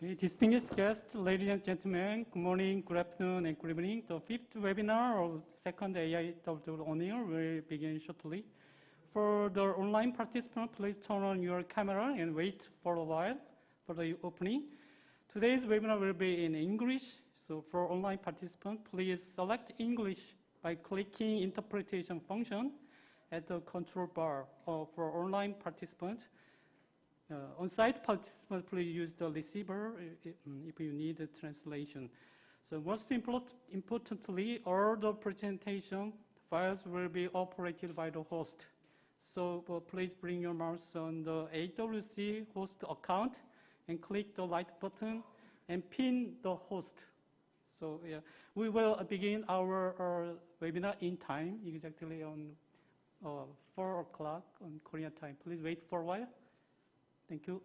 Okay, distinguished guests, ladies and gentlemen, good morning, good afternoon, and good evening. The fifth webinar of second AIWW on-air will begin shortly. For the online participant, please turn on your camera and wait for a while for the opening. Today's webinar will be in English, so for online participant, please select English by clicking interpretation function at the control bar. For online participant, on-site participants, please use the receiver if you need a translation. So most importantly, all the presentation files will be operated by the host. So please bring your mouse on the AWC host account and click the right button and pin the host. So yeah, we will begin our webinar in time, exactly on 4 o'clock on Korean time. Please wait for a while. Thank you.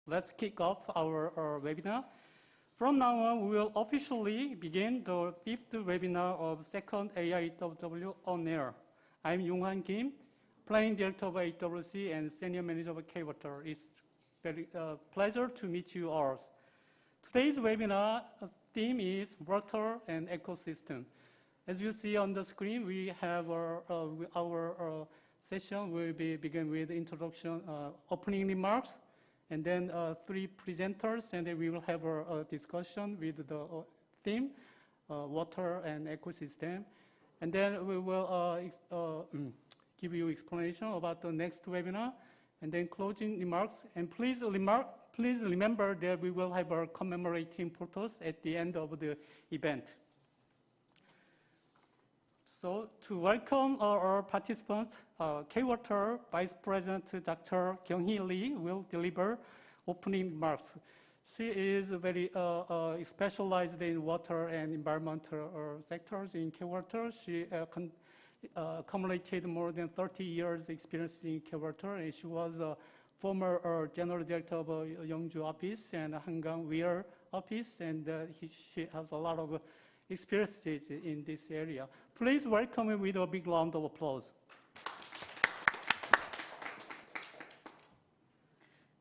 Let's kick off our webinar. From now on, we will officially begin the fifth webinar of second AIWW on air. I'm Yong-Han Kim, Planning Director of AWC and Senior Manager of K-Water. It's very pleasure to meet you all. Today's webinar theme is water and ecosystem. As you see on the screen, we have our session will begin with introduction, opening remarks, and then 3 presenters, and then we will have a discussion with the theme, water and ecosystem. And then we will give you explanation about the next webinar, and then closing remarks. And please remember that we will have our commemorating photos at the end of the event. So to welcome our participants, K-Water Vice President Dr. Kyung-hee Lee will deliver opening remarks. She is very specialized in water and environmental sectors in K-Water. She accumulated more than 30 years experience in K-Water, and she was former General Director of Yangzi office and Hangang Weir office, and she has a lot of experiences in this area. Please welcome him with a big round of applause.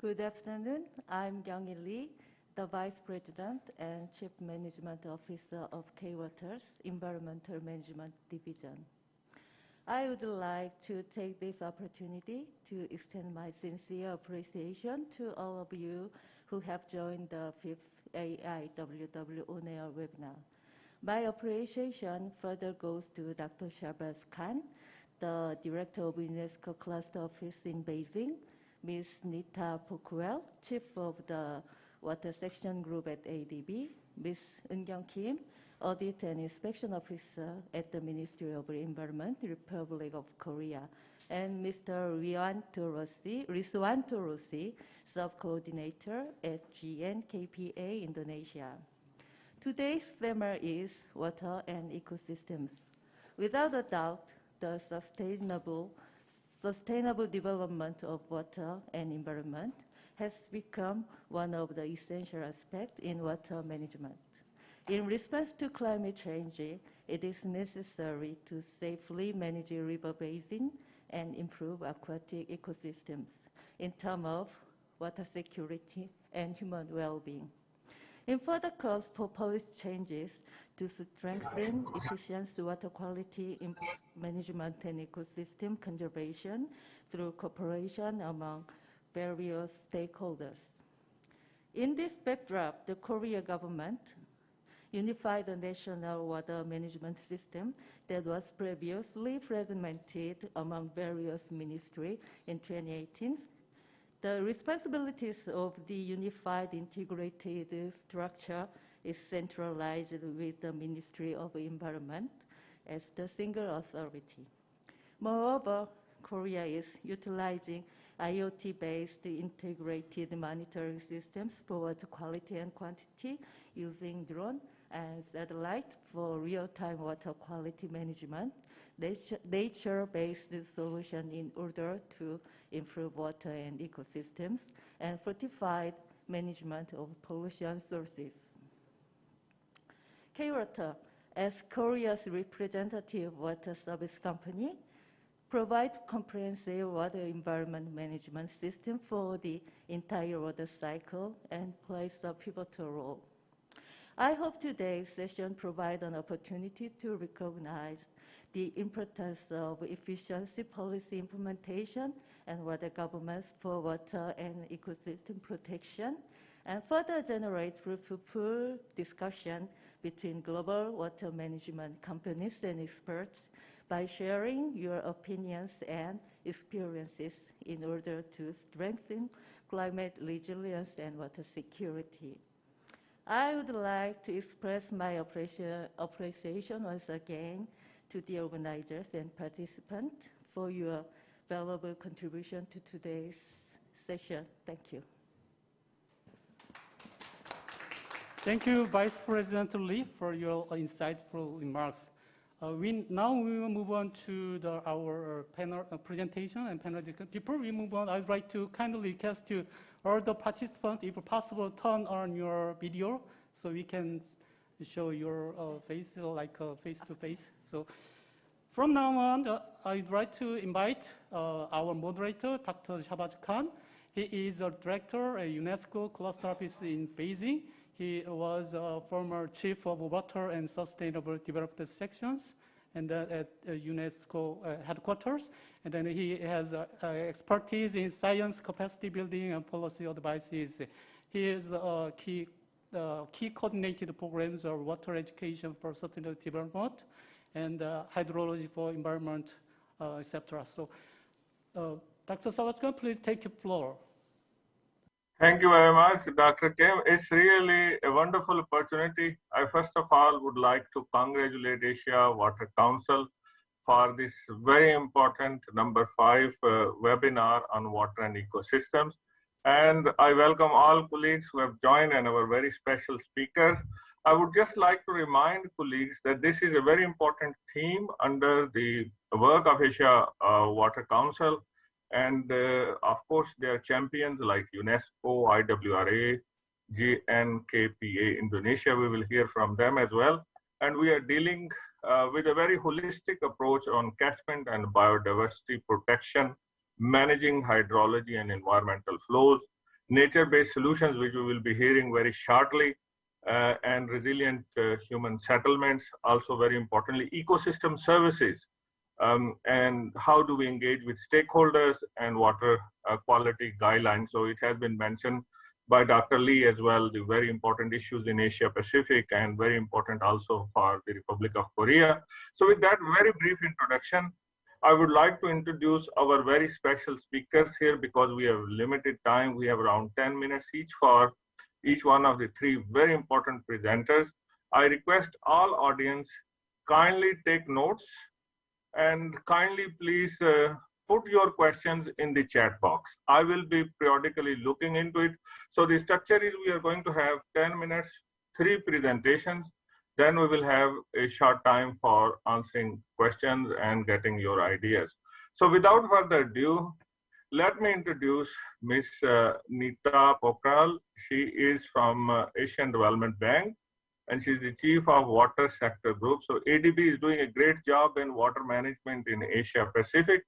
Good afternoon. I'm Yangzi Lee, the Vice President and Chief Management Officer of K-Water's Environmental Management Division. I would like to take this opportunity to extend my sincere appreciation to all of you who have joined the 5th AIWW on-air webinar. My appreciation further goes to Dr. Shahbaz Khan, the Director of UNESCO Cluster Office in Beijing, Ms. Nita Pokwell, Chief of the Water Section Group at ADB, Ms. Eun-kyung Kim, Audit and Inspection Officer at the Ministry of Environment, Republic of Korea, and Mr. Riswanto Rossi, Sub-Coordinator at GNKPA Indonesia. Today's theme is water and ecosystems. Without a doubt, the sustainable development of water and environment has become one of the essential aspects in water management. In response to climate change, it is necessary to safely manage river basin and improve aquatic ecosystems in terms of water security and human well-being. In further calls for policy changes to strengthen efficient water quality management and ecosystem conservation through cooperation among various stakeholders. In this backdrop, the Korea government unified the national water management system that was previously fragmented among various ministries in 2018. The responsibilities of the unified integrated structure is centralized with the Ministry of Environment as the single authority. Moreover, Korea is utilizing IoT-based integrated monitoring systems for water quality and quantity using drone and satellite for real-time water quality management, nature-based solution in order to improve water and ecosystems, and fortified management of pollution sources. K-Water, as Korea's representative water service company, provide comprehensive water environment management system for the entire water cycle and plays a pivotal role. I hope today's session provides an opportunity to recognize the importance of efficiency policy implementation and water governance for water and ecosystem protection, and further generate fruitful discussion between global water management companies and experts by sharing your opinions and experiences in order to strengthen climate resilience and water security. I would like to express my appreciation once again to the organizers and participants for your valuable contribution to today's session. Thank you. Thank you, Vice President Lee, for your insightful remarks. Now we will move on to our panel presentation and panel discussion. Before we move on, I'd like to kindly request to all the participants, if possible, turn on your video so we can show your face, like face-to-face. So from now on, I'd like to invite our moderator, Dr. Shahbaz Khan. He is a director at UNESCO Cluster Office in Beijing. He was a former chief of water and sustainable development sections and at UNESCO headquarters. And then he has expertise in science, capacity building, and policy advices. He is a key coordinated programs of water education for sustainable development and hydrology for environment, etc. So, Dr. Shahbaz Khan, please take the floor. Thank you very much, Dr. Kim. It's really a wonderful opportunity. I first of all would like to congratulate Asia Water Council for this very important number 5 webinar on water and ecosystems. And I welcome all colleagues who have joined and our very special speakers. I would just like to remind colleagues that this is a very important theme under the work of Asia Water Council. And of course, there are champions like UNESCO, IWRA, GNKPA Indonesia. We will hear from them as well. And we are dealing with a very holistic approach on catchment and biodiversity protection, managing hydrology and environmental flows, nature-based solutions, which we will be hearing very shortly, and resilient human settlements, also very importantly, ecosystem services, and how do we engage with stakeholders and water quality guidelines. So it has been mentioned by Dr. Lee as well, the very important issues in Asia Pacific and very important also for the Republic of Korea. So with that very brief introduction, I would like to introduce our very special speakers here because we have limited time. We have around 10 minutes each for each one of the three very important presenters. I request all audience kindly take notes and kindly please put your questions in the chat box. I will be periodically looking into it. So the structure is we are going to have 10 minutes, 3 presentations. Then we will have a short time for answering questions and getting your ideas. So without further ado, let me introduce Ms. Nita Pokral. She is from Asian Development Bank, and she's the Chief of Water Sector Group. So ADB is doing a great job in water management in Asia Pacific,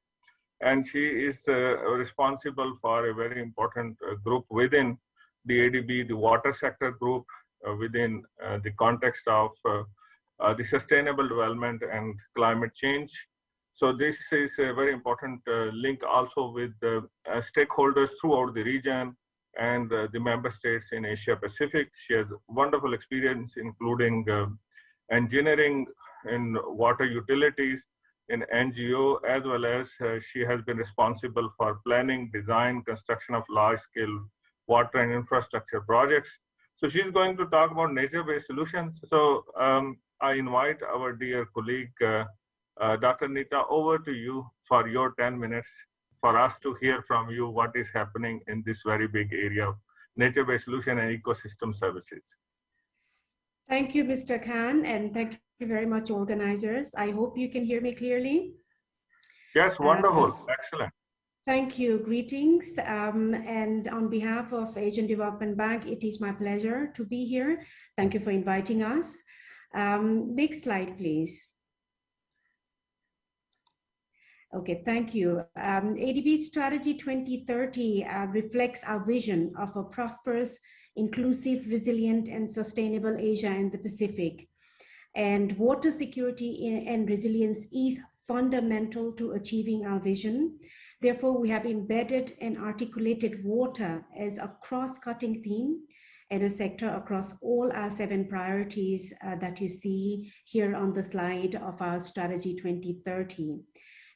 and she is responsible for a very important group within the ADB, the Water Sector Group, within the context of the sustainable development and climate change. So this is a very important link also with stakeholders throughout the region and the member states in Asia Pacific. She has wonderful experience, including engineering in water utilities in NGO, as well as she has been responsible for planning, design, construction of large-scale water and infrastructure projects. So she's going to talk about nature-based solutions. So I invite our dear colleague, Dr. Nita, over to you for your 10 minutes for us to hear from you what is happening in this very big area of nature-based solution and ecosystem services. Thank you, Mr. Khan, and thank you very much, organizers. I hope you can hear me clearly. Yes, wonderful, excellent. Thank you, greetings. And on behalf of Asian Development Bank, it is my pleasure to be here. Thank you for inviting us. Next slide, please. Okay, thank you. ADB Strategy 2030 reflects our vision of a prosperous, inclusive, resilient, and sustainable Asia and the Pacific. And water security and resilience is fundamental to achieving our vision. Therefore, we have embedded and articulated water as a cross-cutting theme and a sector across all our 7 priorities that you see here on the slide of our Strategy 2030.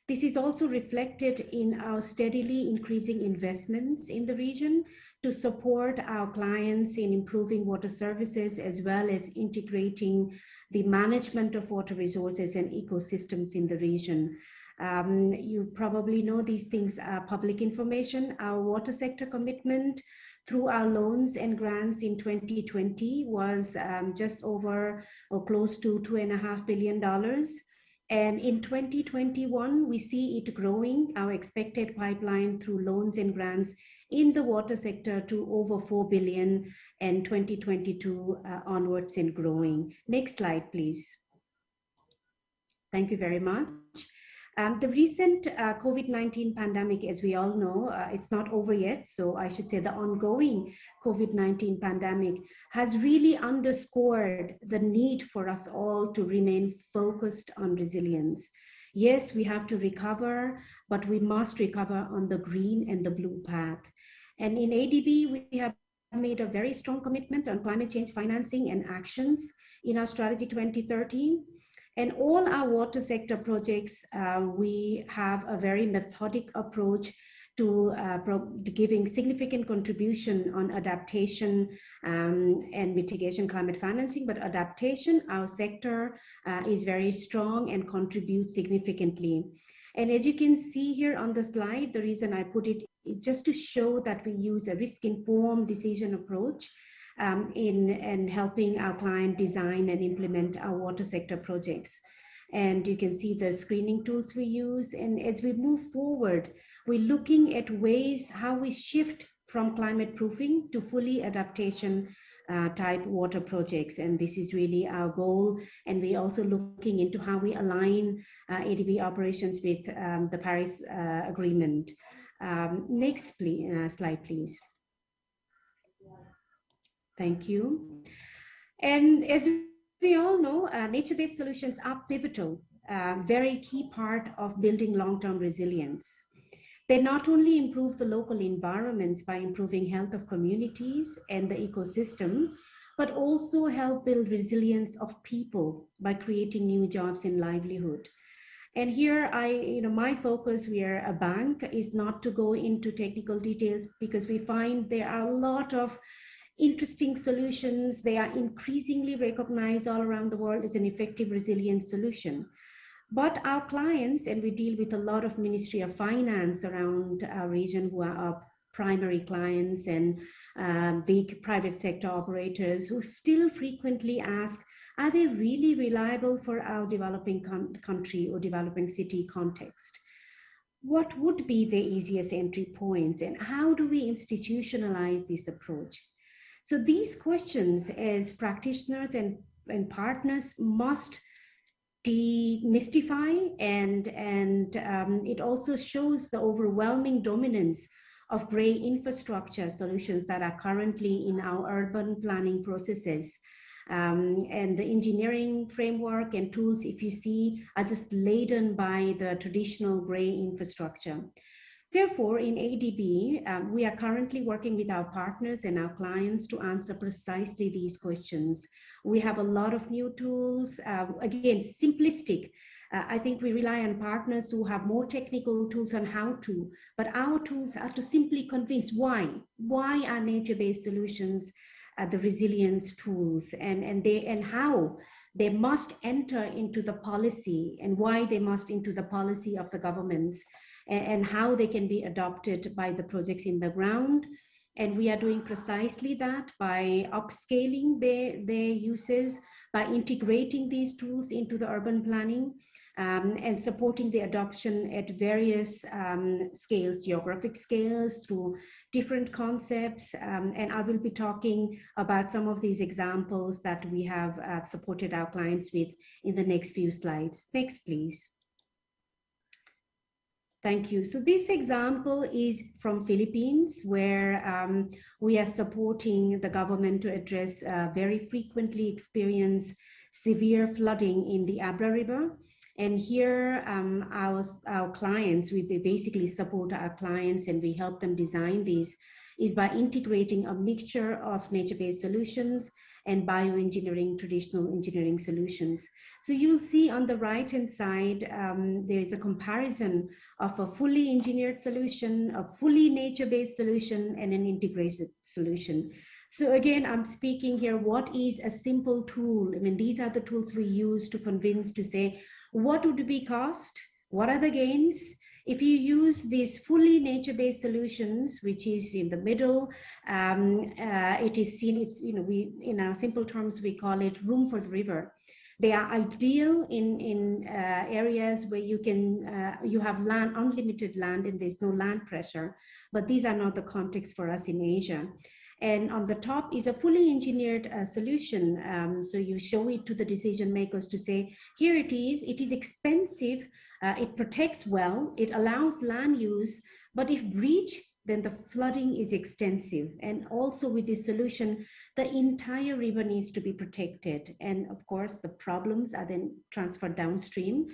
This is also reflected in our steadily increasing investments in the region to support our clients in improving water services, as well as integrating the management of water resources and ecosystems in the region. You probably know these things are public information. Our water sector commitment through our loans and grants in 2020 was just over or close to $2.5 billion. And in 2021, we see it growing, our expected pipeline through loans and grants in the water sector to over 4 billion, and 2022 onwards and growing. Next slide, please. Thank you very much. The recent COVID-19 pandemic, as we all know, it's not over yet. So I should say the ongoing COVID-19 pandemic has really underscored the need for us all to remain focused on resilience. Yes, we have to recover, but we must recover on the green and the blue path. And in ADB, we have made a very strong commitment on climate change financing and actions in our Strategy 2030. And all our water sector projects, we have a very methodic approach to giving significant contribution on adaptation and mitigation climate financing. But adaptation, our sector is very strong and contributes significantly. And as you can see here on the slide, the reason I put it is just to show that we use a risk-informed decision approach in helping our client design and implement our water sector projects. And you can see the screening tools we use. And as we move forward, we're looking at ways how we shift from climate proofing to fully adaptation type water projects. And this is really our goal. And we're also looking into how we align ADB operations with the Paris Agreement. Next slide, please. Thank you. And as we all know, nature-based solutions are pivotal, very key part of building long-term resilience. They not only improve the local environments by improving health of communities and the ecosystem, but also help build resilience of people by creating new jobs and livelihood. And here, my focus, we are a bank, is not to go into technical details because we find there are a lot of interesting solutions. They are increasingly recognized all around the world as an effective resilience solution. But our clients, and we deal with a lot of Ministry of Finance around our region who are our primary clients, and big private sector operators who still frequently ask, are they really reliable for our developing country or developing city context? What would be the easiest entry points, and how do we institutionalize this approach? So these questions, as practitioners and partners, must demystify, and it also shows the overwhelming dominance of gray infrastructure solutions that are currently in our urban planning processes. And the engineering framework and tools, if you see, are just laden by the traditional gray infrastructure. Therefore, in ADB, we are currently working with our partners and our clients to answer precisely these questions. We have a lot of new tools, again, simplistic. I think we rely on partners who have more technical tools on how to, but our tools are to simply convince why are nature-based solutions the resilience tools, and how they must enter into the policy, and why they must into the policy of the governments, and how they can be adopted by the projects in the ground. And we are doing precisely that by upscaling their uses, by integrating these tools into the urban planning, and supporting the adoption at various scales, geographic scales, through different concepts. And I will be talking about some of these examples that we have supported our clients with in the next few slides. Next, please. Thank you. So this example is from Philippines, where we are supporting the government to address very frequently experienced severe flooding in the Abra River. And here, our clients, we basically support our clients and we help them design these, is by integrating a mixture of nature-based solutions and bioengineering, traditional engineering solutions. So you'll see on the right-hand side, there is a comparison of a fully engineered solution, a fully nature-based solution, and an integrated solution. So again, I'm speaking here, what is a simple tool? I mean, these are the tools we use to convince, to say, what would it be cost? What are the gains? If you use these fully nature-based solutions, which is in the middle, it is seen, it's, we, in our simple terms, we call it room for the river. They are ideal in areas where you can, you have land, unlimited land, and there's no land pressure, but these are not the context for us in Asia. And on the top is a fully engineered solution. So you show it to the decision makers to say, here it is expensive, it protects well, it allows land use, but if breach, then the flooding is extensive. And also with this solution, the entire river needs to be protected. And of course, the problems are then transferred downstream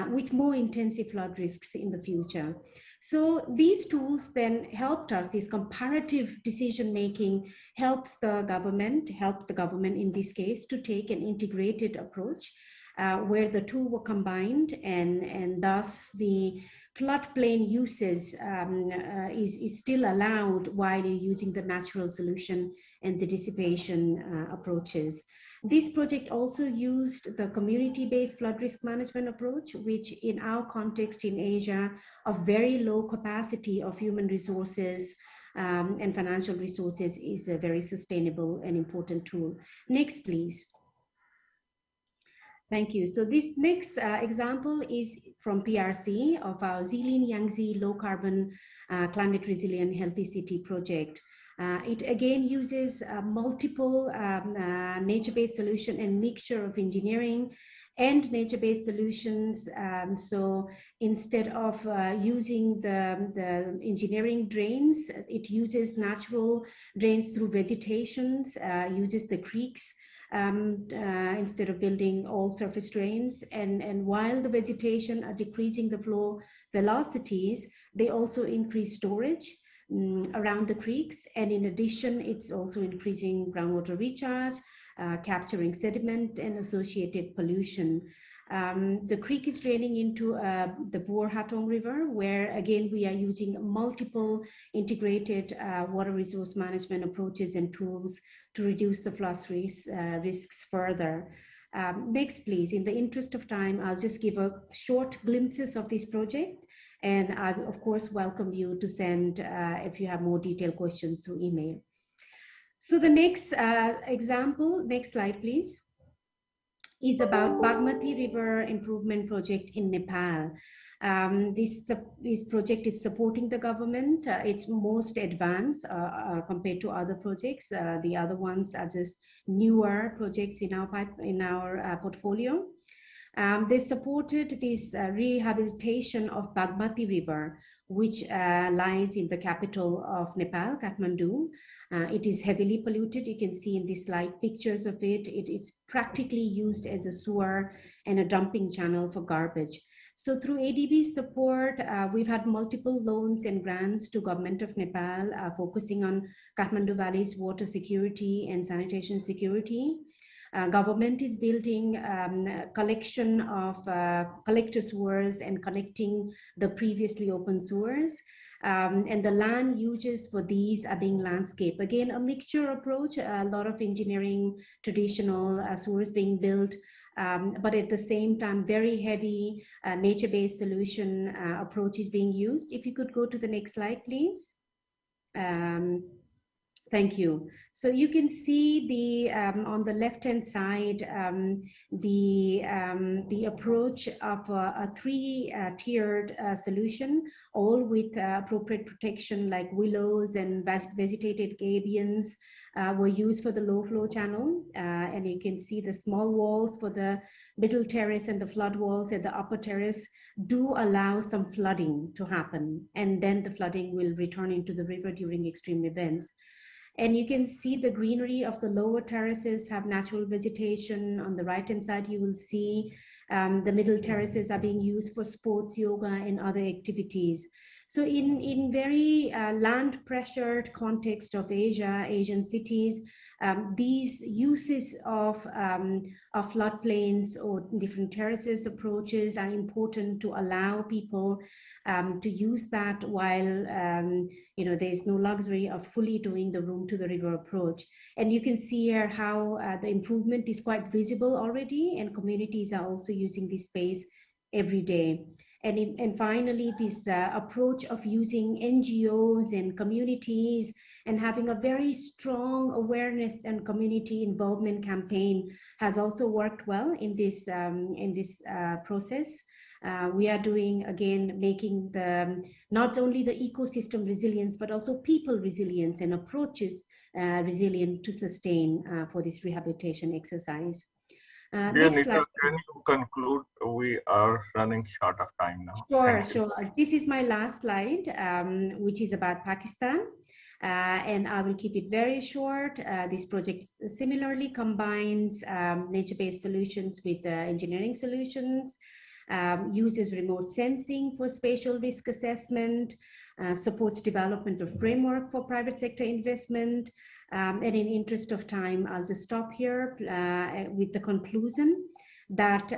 with more intensive flood risks in the future. So these tools then helped us, this comparative decision-making helped the government in this case to take an integrated approach where the two were combined, and thus the floodplain uses is still allowed while you're using the natural solution and the dissipation approaches. This project also used the community-based flood risk management approach, which in our context in Asia, of very low capacity of human resources and financial resources, is a very sustainable and important tool. Next, please. Thank you. So this next example is from PRC of our Zilin Yangzi low carbon climate resilient healthy city project. It again uses multiple nature-based solution and mixture of engineering and nature-based solutions. So instead of using the engineering drains, it uses natural drains through vegetations, uses the creeks, instead of building all surface drains. And while the vegetation are decreasing the flow velocities, they also increase storage around the creeks. And in addition, it's also increasing groundwater recharge, capturing sediment and associated pollution. The creek is draining into the Bor Hatong River, where again we are using multiple integrated water resource management approaches and tools to reduce the flood risks further. Next, please. In the interest of time, I'll just give a short glimpses of this project, and I of course welcome you to send if you have more detailed questions through email. So the next example, next slide, please, is about Bagmati River Improvement Project in Nepal. This project is supporting the government. It's most advanced compared to other projects. The other ones are just newer projects in our portfolio. They supported this rehabilitation of Bagmati River, which lies in the capital of Nepal, Kathmandu. It is heavily polluted. You can see in this slide pictures of it. It's practically used as a sewer and a dumping channel for garbage. So through ADB's support, we've had multiple loans and grants to government of Nepal, focusing on Kathmandu Valley's water security and sanitation security. Government is building collection of collector sewers and connecting the previously open sewers. And the land uses for these are being landscape. Again, a mixture approach, a lot of engineering, traditional sewers being built, but at the same time, very heavy nature-based solution approach is being used. If you could go to the next slide, please. Thank you. So you can see the on the left-hand side the approach of a three-tiered solution, all with appropriate protection like willows and vegetated gabions were used for the low flow channel. And you can see the small walls for the middle terrace and the flood walls at the upper terrace do allow some flooding to happen. And then the flooding will return into the river during extreme events. And you can see the greenery of the lower terraces have natural vegetation. On the right-hand side, you will see the middle terraces are being used for sports, yoga, and other activities. So in very land-pressured context of Asia, Asian cities, these uses of floodplains or different terraces approaches are important to allow people to use that while there is no luxury of fully doing the room to the river approach. And you can see here how the improvement is quite visible already, and communities are also using this space every day. And finally, this approach of using NGOs and communities and having a very strong awareness and community involvement campaign has also worked well in this process. We are doing, again, making not only the ecosystem resilience, but also people resilience and approaches resilient to sustain for this rehabilitation exercise. Dear Nita, can you conclude? We are running short of time now. Sure. This is my last slide, which is about Pakistan. And I will keep it very short. This project similarly combines nature-based solutions with engineering solutions, uses remote sensing for spatial risk assessment, supports development of framework for private sector investment. And in interest of time, I'll just stop here with the conclusion that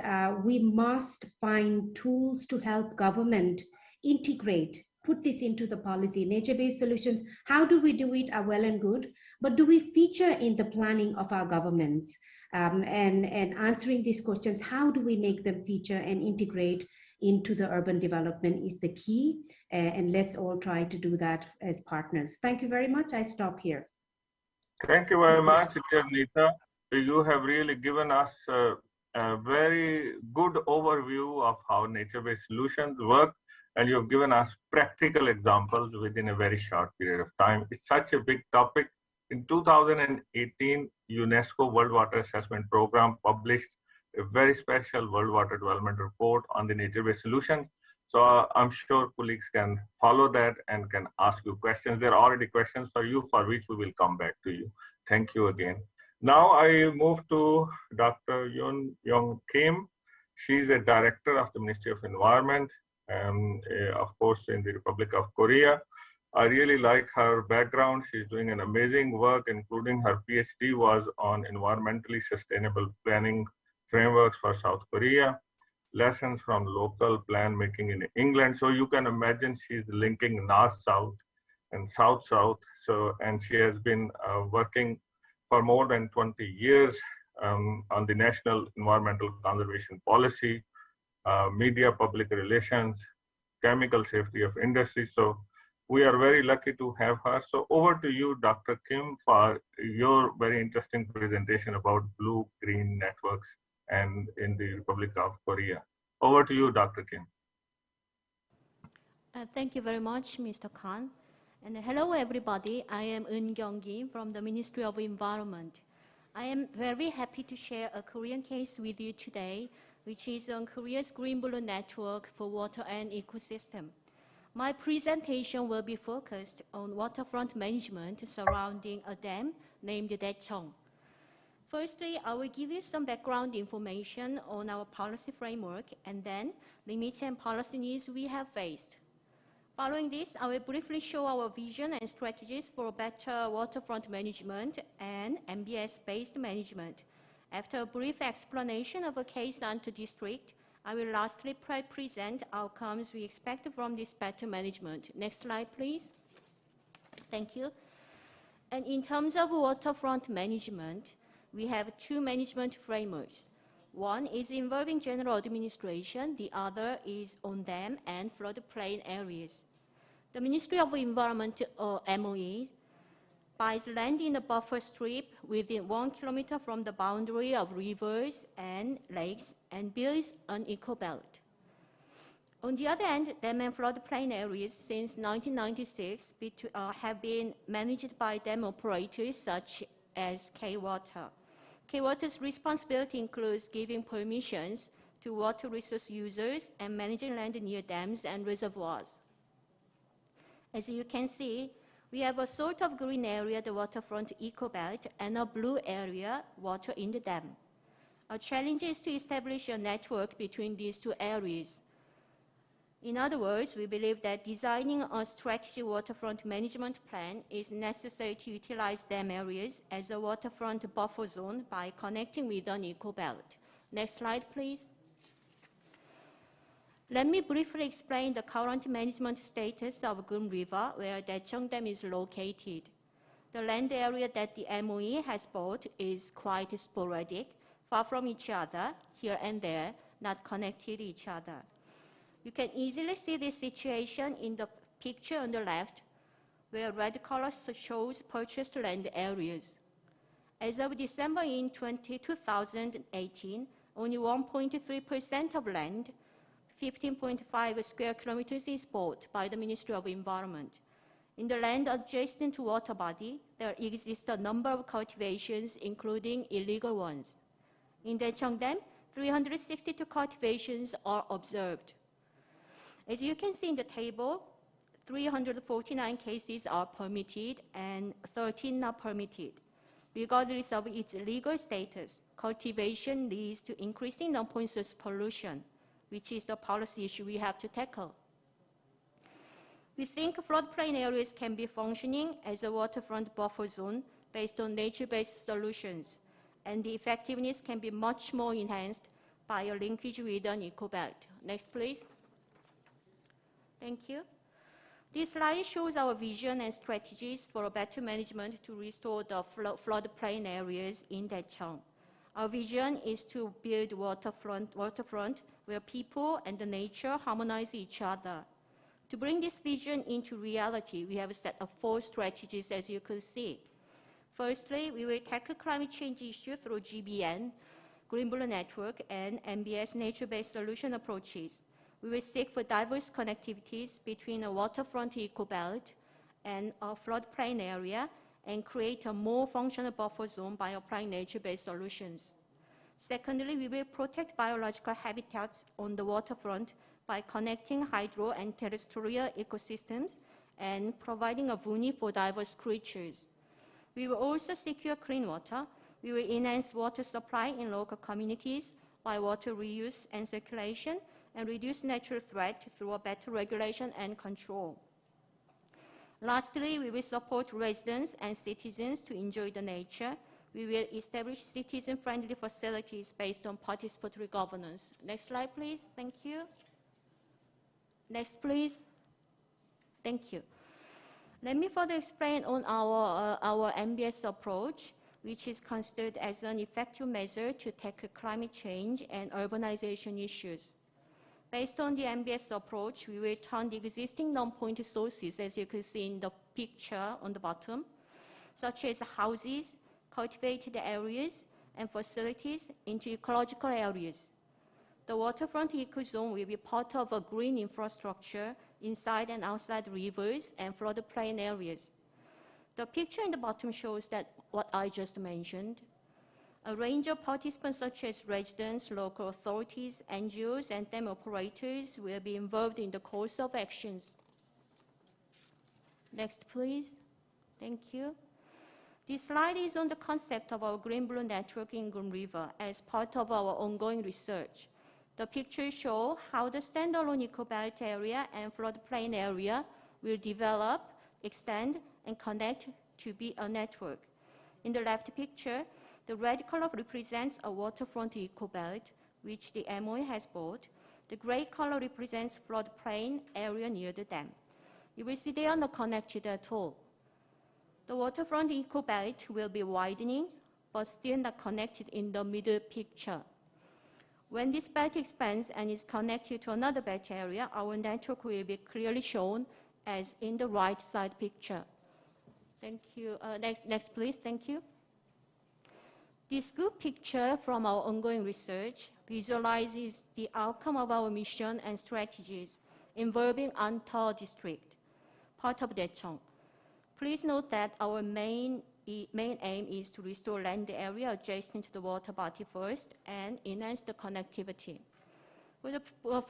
we must find tools to help government integrate, put this into the policy. Nature-based solutions, how do we do it are well and good, but do we feature in the planning of our governments? And answering these questions, how do we make them feature and integrate into the urban development is the key. And let's all try to do that as partners. Thank you very much. I stop here. Thank you very much, dear Nita. You have really given us a very good overview of how nature-based solutions work, and you've given us practical examples within a very short period of time. It's such a big topic. In 2018, UNESCO World Water Assessment Program published a very special World Water Development Report on the nature-based solutions. So I'm sure colleagues can follow that and can ask you questions. There are already questions for you, for which we will come back to you. Thank you again. Now I move to Dr. Yun Young Kim. She's a director of the Ministry of Environment, of course, in the Republic of Korea. I really like her background. She's doing an amazing work, including her PhD was on environmentally sustainable planning frameworks for South Korea, lessons from local plan making in England. So you can imagine she's linking North-South and South-South. So, and she has been working for more than 20 years on the National Environmental Conservation Policy, media public relations, chemical safety of industry. So we are very lucky to have her. So over to you, Dr. Kim, for your very interesting presentation about blue-green networks and in the Republic of Korea. Over to you, Dr. Kim. Thank you very much, Mr. Khan. And hello, everybody. I am Eun Kyung-gi from the Ministry of Environment. I am very happy to share a Korean case with you today, which is on Korea's Green-Blue Network for Water and Ecosystem. My presentation will be focused on waterfront management surrounding a dam named Daecheong. Firstly, I will give you some background information on our policy framework and then limits and policy needs we have faced. Following this, I will briefly show our vision and strategies for better waterfront management and MBS-based management. After a brief explanation of a case under district, I will lastly present outcomes we expect from this better management. Next slide, please. Thank you. And in terms of waterfront management, we have two management frameworks. One is involving general administration, the other is on dam and floodplain areas. The Ministry of Environment, MOE, buys land in a buffer strip within 1 kilometer from the boundary of rivers and lakes and builds an eco-belt. On the other hand, dam and floodplain areas since 1996 have been managed by dam operators such as K-Water. K-Water's responsibility includes giving permissions to water resource users and managing land near dams and reservoirs. As you can see, we have a sort of green area, the waterfront eco-belt, and a blue area, water in the dam. Our challenge is to establish a network between these two areas. In other words, we believe that designing a strategic waterfront management plan is necessary to utilize dam areas as a waterfront buffer zone by connecting with an eco-belt. Next slide, please. Let me briefly explain the current management status of Gun River, where Daecheong Dam is located. The land area that the MOE has bought is quite sporadic, far from each other, here and there, not connected to each other. You can easily see this situation in the picture on the left, where red color shows purchased land areas. As of December in 2018, only 1.3% of land, 15.5 square kilometers, is bought by the Ministry of Environment. In the land adjacent to water body, there exists a number of cultivations, including illegal ones. In Daecheong Dam, 362 cultivations are observed. As you can see in the table, 349 cases are permitted and 13 not permitted. Regardless of its legal status, cultivation leads to increasing non-poisonous pollution, which is the policy issue we have to tackle. We think floodplain areas can be functioning as a waterfront buffer zone based on nature-based solutions, and the effectiveness can be much more enhanced by a linkage with an eco-belt. Next, please. Thank you. This slide shows our vision and strategies for a better management to restore the floodplain areas in Daecheong. Our vision is to build waterfront where people and the nature harmonize each other. To bring this vision into reality, we have set up 4 strategies, as you could see. Firstly, we will tackle climate change issue through GBN Green-Blue Network, and Mbs nature-based solution approaches. We will seek for diverse connectivities between a waterfront ecobelt and a floodplain area and create a more functional buffer zone by applying nature-based solutions. Secondly, we will protect biological habitats on the waterfront by connecting hydro and terrestrial ecosystems and providing a venue for diverse creatures. We will also secure clean water. We will enhance water supply in local communities by water reuse and circulation and reduce natural threat through a better regulation and control. Lastly, we will support residents and citizens to enjoy the nature. We will establish citizen-friendly facilities based on participatory governance. Next slide, please. Thank you. Next, please. Thank you. Let me further explain on our Mbs approach, which is considered as an effective measure to tackle climate change and urbanization issues. Based on the Mbs approach, we will turn the existing non-point sources, as you can see in the picture on the bottom, such as houses, cultivated areas, and facilities into ecological areas. The waterfront ecozone will be part of a green infrastructure inside and outside rivers and floodplain areas. The picture in the bottom shows that what I just mentioned. A range of participants such as residents, local authorities, NGOs, and dam operators will be involved in the course of actions. Next, please. Thank you. This slide is on the concept of our Green-Blue network in Green River as part of our ongoing research. The pictures show how the standalone ecobelt area and floodplain area will develop, extend, and connect to be a network. In the left picture, the red color represents a waterfront ecobelt, which the MOE has bought. The gray color represents floodplain area near the dam. You will see they are not connected at all. The waterfront ecobelt will be widening, but still not connected in the middle picture. When this belt expands and is connected to another belt area, our network will be clearly shown as in the right side picture. Thank you. Next, please. Thank you. This good picture from our ongoing research visualizes the outcome of our mission and strategies involving Anta district, part of Daecheong. Please note that our main aim is to restore land area adjacent to the water body first and enhance the connectivity. For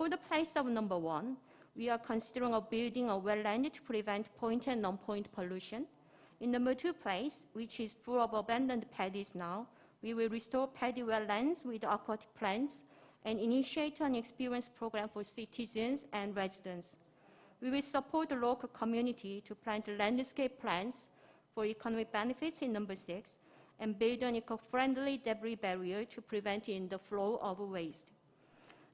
the place of number 1, we are considering building a wetland to prevent point and non-point pollution. In number 2 place, which is full of abandoned paddies now, we will restore paddy wetlands with aquatic plants and initiate an experience program for citizens and residents. We will support the local community to plant landscape plants for economic benefits in number 6 and build an eco-friendly debris barrier to prevent the flow of waste.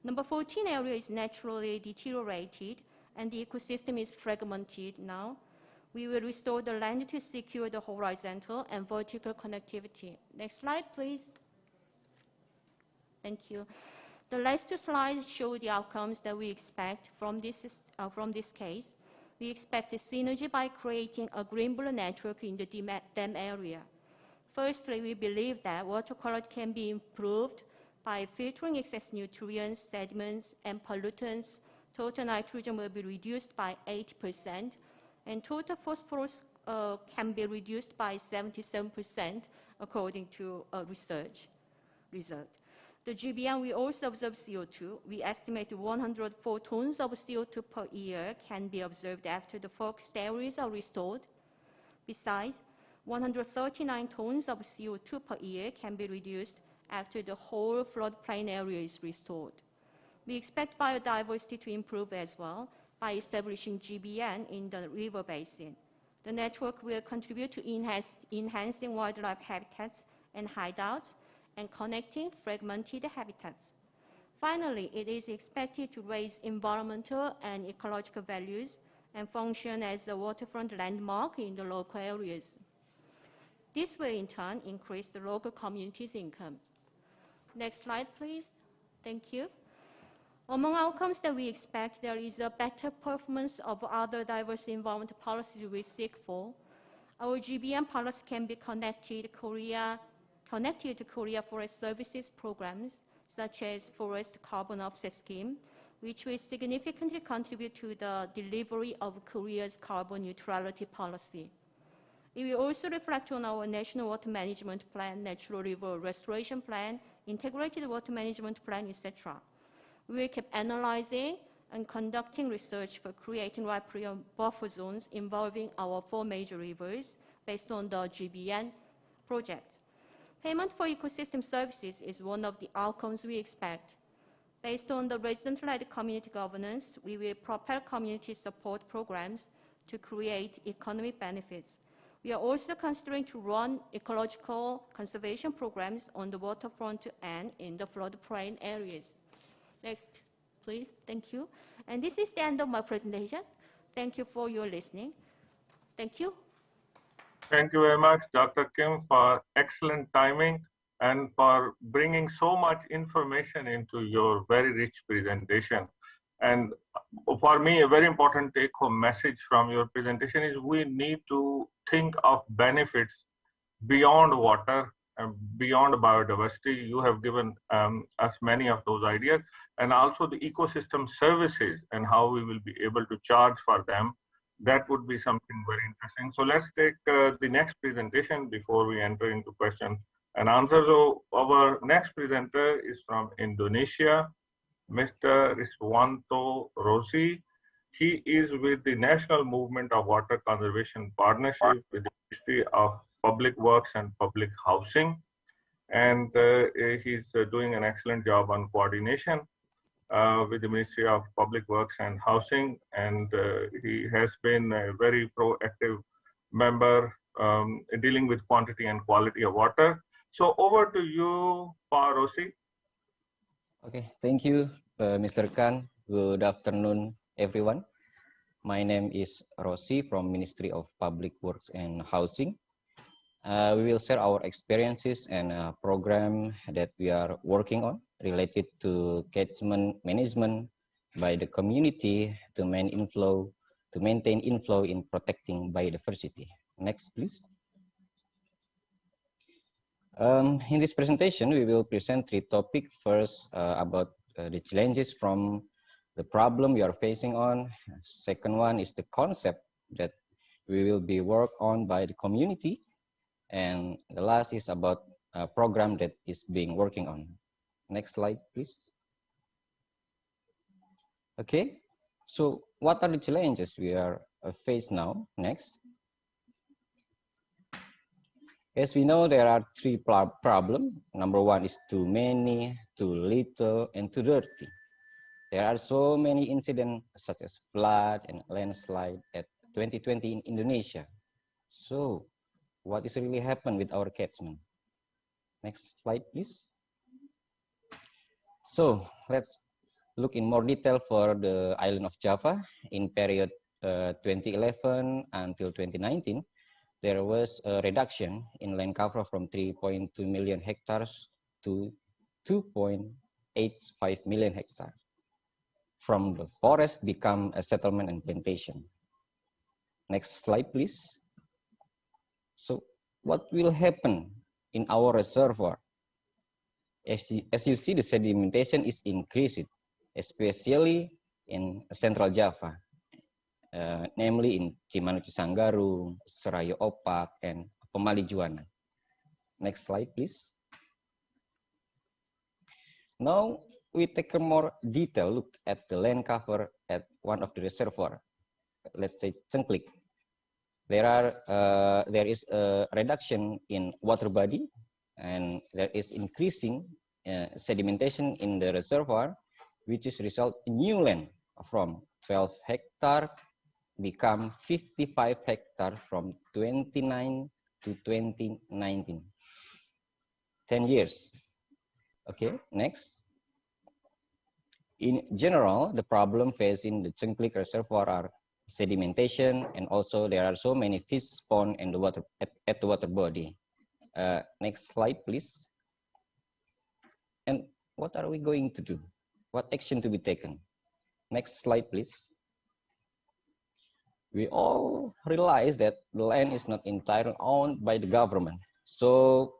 Number 14 area is naturally deteriorated and the ecosystem is fragmented now. We will restore the land to secure the horizontal and vertical connectivity. Next slide, please. Thank you. The last 2 slides show the outcomes that we expect from this case. We expect a synergy by creating a Green-Blue network in the dam area. Firstly, we believe that water quality can be improved by filtering excess nutrients, sediments, and pollutants. Total nitrogen will be reduced by 80%, and total phosphorus can be reduced by 77% according to a research result. The GBN, we also observe CO2. We estimate 104 tons of CO2 per year can be observed after the focused areas are restored. Besides, 139 tons of CO2 per year can be reduced after the whole floodplain area is restored. We expect biodiversity to improve as well by establishing GBN in the river basin. The network will contribute to enhancing wildlife habitats and hideouts and connecting fragmented habitats. Finally, it is expected to raise environmental and ecological values and function as a waterfront landmark in the local areas. This will in turn increase the local community's income. Next slide, please. Thank you. Among outcomes that we expect, there is a better performance of other diverse environmental policies we seek for. Our GBN policy can be connected Korea, connected to Korea Forest Services programs, such as Forest Carbon Offset Scheme, which will significantly contribute to the delivery of Korea's carbon neutrality policy. It will also reflect on our National Water Management Plan, Natural River Restoration Plan, Integrated Water Management Plan, etc. We will keep analyzing and conducting research for creating riparian buffer zones involving our 4 major rivers based on the GBN project. Payment for ecosystem services is one of the outcomes we expect. Based on the resident-led community governance, we will propel community support programs to create economic benefits. We are also considering to run ecological conservation programs on the waterfront and in the floodplain areas. Next, please. Thank you. And this is the end of my presentation. Thank you for your listening. Thank you. Thank you very much, Dr. Kim, for excellent timing and for bringing so much information into your very rich presentation. And for me, a very important take-home message from your presentation is we need to think of benefits beyond water and beyond biodiversity. You have given us many of those ideas, and also the ecosystem services and how we will be able to charge for them. That would be something very interesting. So let's take the next presentation before we enter into questions and answers. So our next presenter is from Indonesia, Mr. Riswanto Rosi. He is with the National Movement of Water Conservation Partnership with the Ministry of Public Works and Public Housing. And he's doing an excellent job on coordination with the Ministry of Public Works and Housing. And he has been a very proactive member dealing with quantity and quality of water. So over to you, Pa Rosi. Okay, thank you, Mr. Khan. Good afternoon, everyone. My name is Rosi from Ministry of Public Works and Housing. We will share our experiences and program that we are working on related to catchment management by the community to maintain inflow in protecting biodiversity. Next, please. In this presentation, we will present 3 topics. First, about the challenges from the problem we are facing on. Second one is the concept that we will be worked on by the community. And the last is about a program that is being working on. Next slide, please. Okay, so what are the challenges we are faced now? Next. As we know, there are 3 problems. Number 1 is too many, too little, and too dirty. There are so many incidents such as flood and landslide at 2020 in Indonesia. So what is really happened with our catchment? Next slide, please. So let's look in more detail for the island of Java. In period 2011 until 2019, there was a reduction in land cover from 3.2 million hectares to 2.85 million hectares. From the forest become a settlement and plantation. Next slide, please. So what will happen in our reservoir? As you see, the sedimentation is increasing, especially in Central Java. Namely in Cimanu Cisanggarung, Serayu Opak, and Pemali Juwana. Next slide, please. Now we take a more detailed look at the land cover at one of the reservoir. Let's say Cengklik. There is a reduction in water body, and there is increasing sedimentation in the reservoir, which is result in new land from 12 hectare become 55 hectare from 29 to 2019. 10 years. Okay, next. In general, the problem facing the Cengklik reservoir are sedimentation, and also there are so many fish spawn in the water at the water body. Next slide, please. And what are we going to do? What action to be taken? Next slide, please. We all realize that the land is not entirely owned by the government. So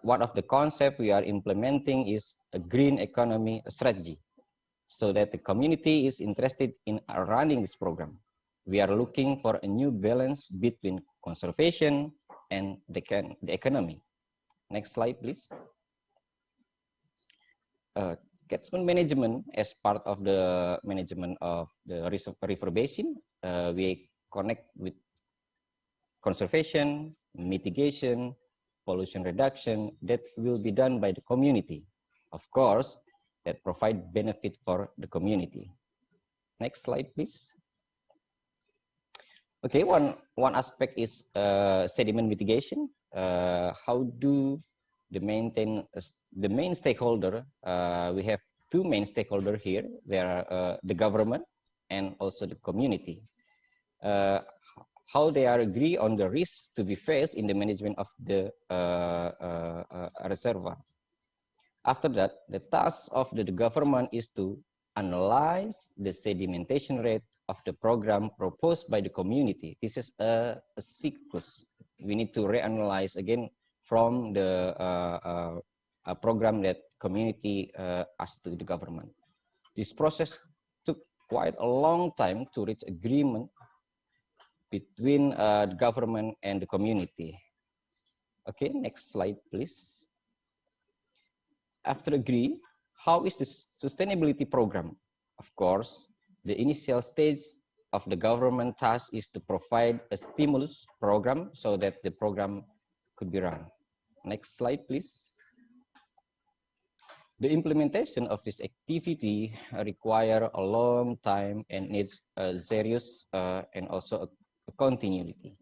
one of the concepts we are implementing is a green economy strategy, so that the community is interested in running this program. We are looking for a new balance between conservation and the economy. Next slide, please. Catchment management, as part of the management of the river basin, we connect with conservation, mitigation, pollution reduction that will be done by the community. Of course, that provide benefit for the community. Next slide, please. Okay, one aspect is sediment mitigation. How do the main stakeholder? We have two main stakeholders here. There are the government and also the community. How they are agree on the risks to be faced in the management of the reservoir. After that, the task of the government is to analyze the sedimentation rate of the program proposed by the community. This is a cyclus. We need to reanalyze again from the program that community asked to the government. This process took quite a long time to reach agreement between the government and the community. Okay, next slide, please. After agree, how is the sustainability program? Of course, the initial stage of the government task is to provide a stimulus program so that the program could be run. Next slide, please. The implementation of this activity require a long time and needs a serious and also a continuity.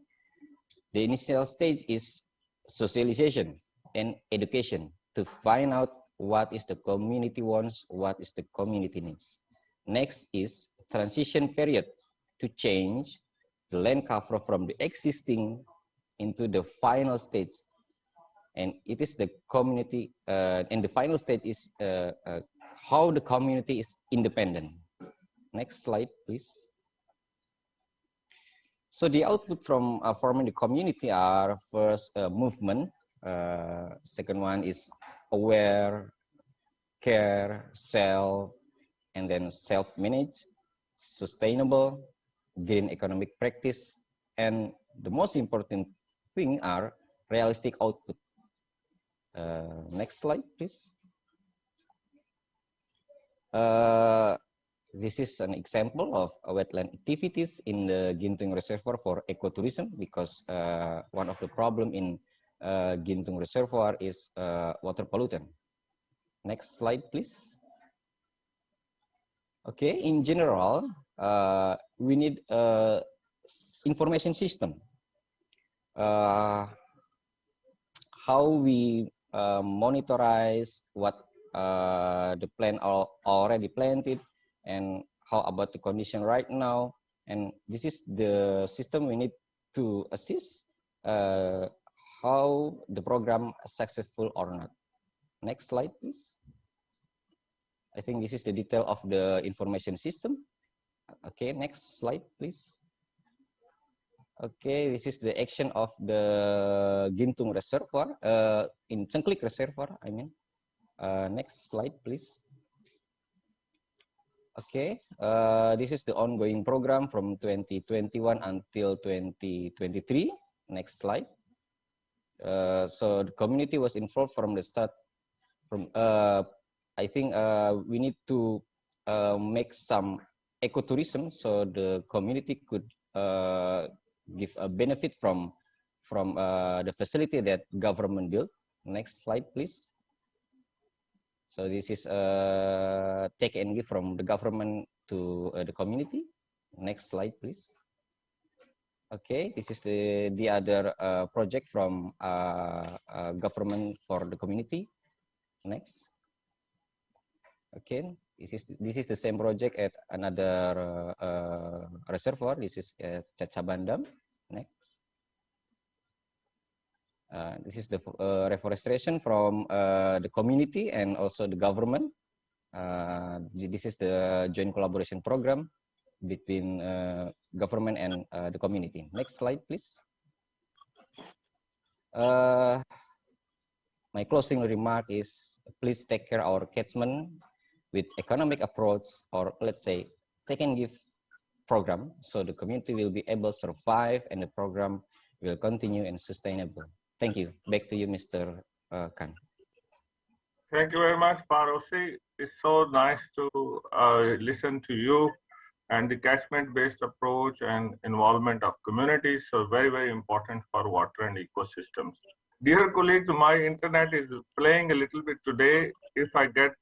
The initial stage is socialization and education to find out what is the community wants, what is the community needs. Next is transition period to change the land cover from the existing into the final stage. And it is the community, and the final stage is how the community is independent. Next slide, please. So the output from forming the community are first movement, second one is aware, care, self, and then self-manage, sustainable, green economic practice, and the most important thing are realistic output. Next slide, please. This is an example of wetland activities in the Gintung Reservoir for ecotourism, because one of the problem in Gintung Reservoir is water pollutant. Next slide, please. Okay, in general, we need information system. How we monitorize what the plant are already planted, and how about the condition right now. And this is the system we need to assist how the program is successful or not. Next slide, please. I think this is the detail of the information system. Okay, next slide, please. Okay, this is the action of the Gintung Reservoir, in Cengklik Reservoir, I mean. Next slide, please. Okay, this is the ongoing program from 2021 until 2023. Next slide. So the community was involved from the start. From I think we need to make some ecotourism so the community could give a benefit from the facility that government built. Next slide, please. So this is take and give from the government to the community. Next slide, please. Okay, this is the other project from government for the community. Next. Okay, this is the same project at another reservoir. This is at Cacabandam. Next. This is the reforestation from the community and also the government. This is the joint collaboration program between government and the community. Next slide, please. My closing remark is please take care our catchment with economic approach, or let's say take and give program, so the community will be able to survive and the program will continue and sustainable. Thank you. Back to you, Mr. Khan. Thank you very much, Parosi. It's so nice to listen to you and the catchment-based approach and involvement of communities. So very, very important for water and ecosystems. Dear colleagues, my internet is playing a little bit today. If I get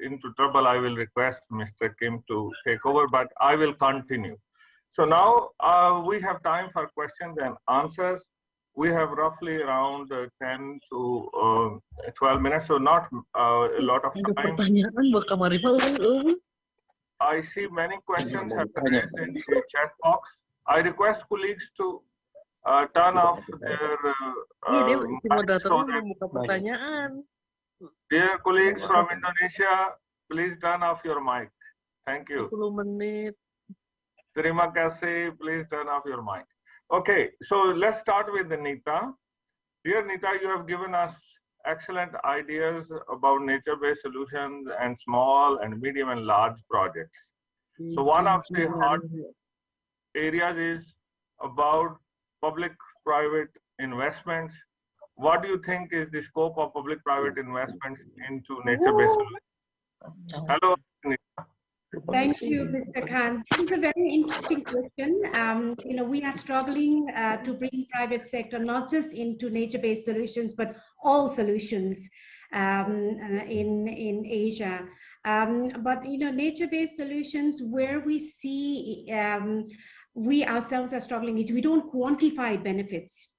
into trouble, I will request Mr. Kim to take over, but I will continue. So now we have time for questions and answers. We have roughly around 10 to 12 minutes, so not a lot of time. I see many questions have been raised in the chat box. I request colleagues to turn off their mic so that, dear colleagues from Indonesia, please turn off your mic. Thank you. Terima kasih, please turn off your mic. Okay, so let's start with Nita. Dear Nita, you have given us excellent ideas about nature-based solutions and small and medium and large projects. So one of the hard areas is about public-private investments. What do you think is the scope of public-private investments into nature-based solutions? Hello, Nita. Thank you, Mr. Khan. This is a very interesting question. We are struggling to bring private sector not just into nature-based solutions, but all solutions in Asia. But nature-based solutions, where we see we ourselves are struggling is we don't quantify benefits.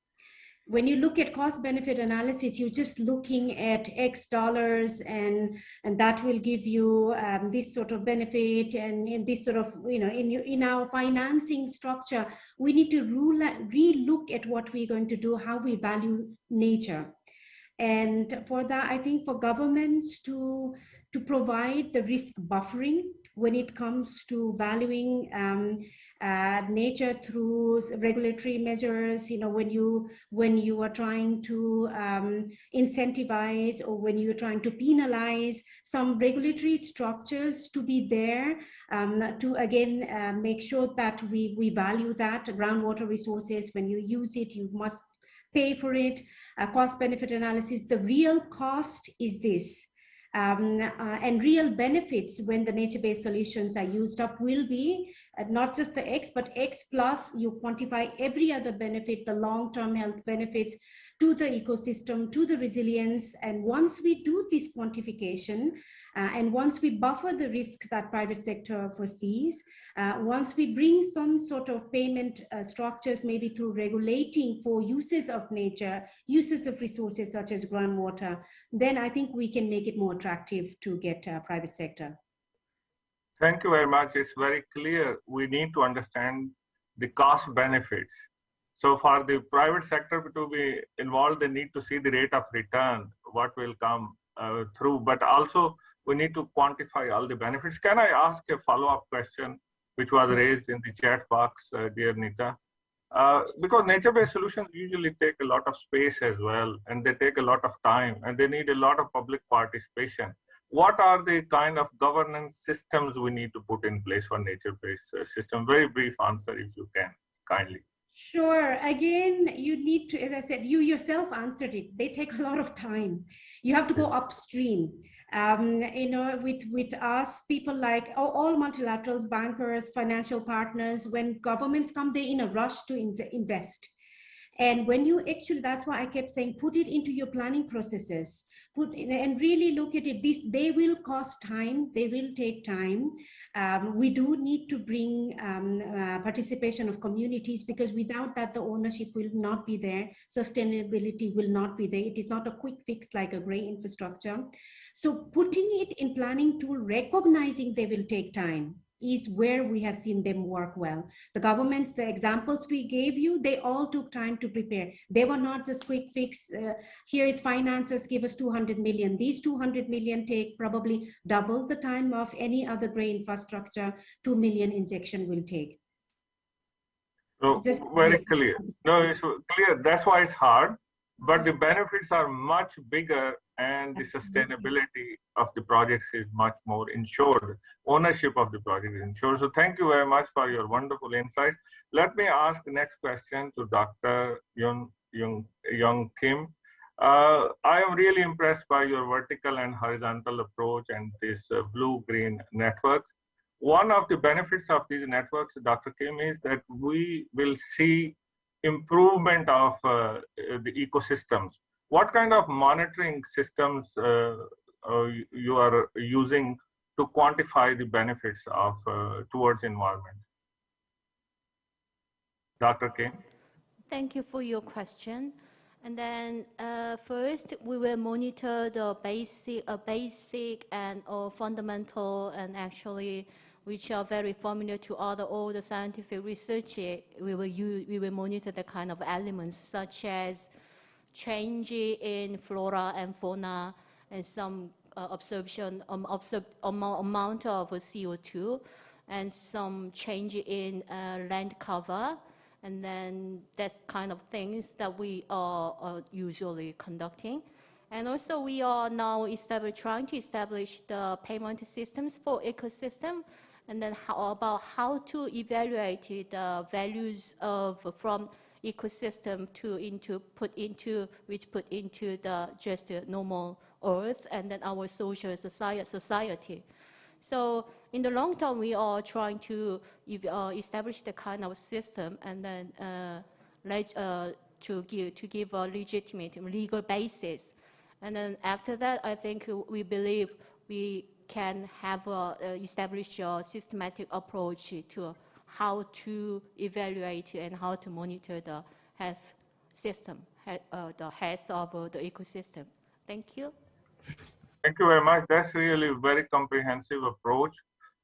When you look at cost-benefit analysis, you're just looking at X dollars, and that will give you this sort of benefit, and this sort of, in our financing structure, we need to re-look at what we're going to do, how we value nature. And for that, I think for governments to provide the risk buffering when it comes to valuing nature through regulatory measures, when you are trying to incentivize, or when you're trying to penalize, some regulatory structures to be there to again make sure that we value that groundwater resources. When you use it, you must pay for it. Cost-benefit analysis, the real cost is this. And real benefits when the nature-based solutions are used up will be not just the X, but X plus. You quantify every other benefit, the long-term health benefits to the ecosystem, to the resilience. And once we do this quantification, and once we buffer the risk that private sector foresees, once we bring some sort of payment structures, maybe through regulating for uses of nature, uses of resources such as groundwater, then I think we can make it more attractive to get private sector. Thank you very much. It's very clear. We need to understand the cost benefits. So for the private sector to be involved, they need to see the rate of return, what will come through, but also we need to quantify all the benefits. Can I ask a follow-up question, which was raised in the chat box, dear Nita? Because nature-based solutions usually take a lot of space as well, and they take a lot of time, and they need a lot of public participation. What are the kind of governance systems we need to put in place for nature-based system? Very brief answer, if you can, kindly. Sure. Again, you need to, as I said, you yourself answered it. They take a lot of time. You have to go upstream. With us, people like all multilaterals, bankers, financial partners, when governments come, they're in a rush to invest. And when you actually, that's why I kept saying, put it into your planning processes, and really look at it. They will cost time, they will take time. We do need to bring participation of communities, because without that, the ownership will not be there. Sustainability will not be there. It is not a quick fix like a gray infrastructure. So putting it in planning tool, recognizing they will take time, is where we have seen them work well. The governments, the examples we gave you, they all took time to prepare. They were not just quick fix. Here is financiers, give us 200 million. These 200 million take probably double the time of any other gray infrastructure 2 million injection will take. So very clear. No, it's clear. That's why it's hard. but the benefits are much bigger and the sustainability of the projects is much more ensured. Ownership of the project is ensured. So thank you very much for your wonderful insights. Let me ask the next question to Dr. Young Kim. I am really impressed by your vertical and horizontal approach and this blue-green networks. One of the benefits of these networks, Dr. Kim, is that we will see improvement of the ecosystems. What kind of monitoring systems you are using to quantify the benefits of towards environment? Dr. Kim? Thank you for your question. And then first, we will monitor the basic and fundamental and actually which are very familiar to all the scientific research. We will monitor the kind of elements such as change in flora and fauna and some absorption amount of CO2 and some change in land cover. And then that kind of things that we are usually conducting. And also we are now trying to establish the payment systems for ecosystem. And then how to evaluate the values from ecosystem put into the just normal earth and then our social society. So in the long term, we are trying to establish the kind of system and then to give a legitimate legal basis. And then after that, I think we believe we can have establish a systematic approach to how to evaluate and how to monitor the health system, the health of the ecosystem. Thank you. Thank you very much. That's really a very comprehensive approach.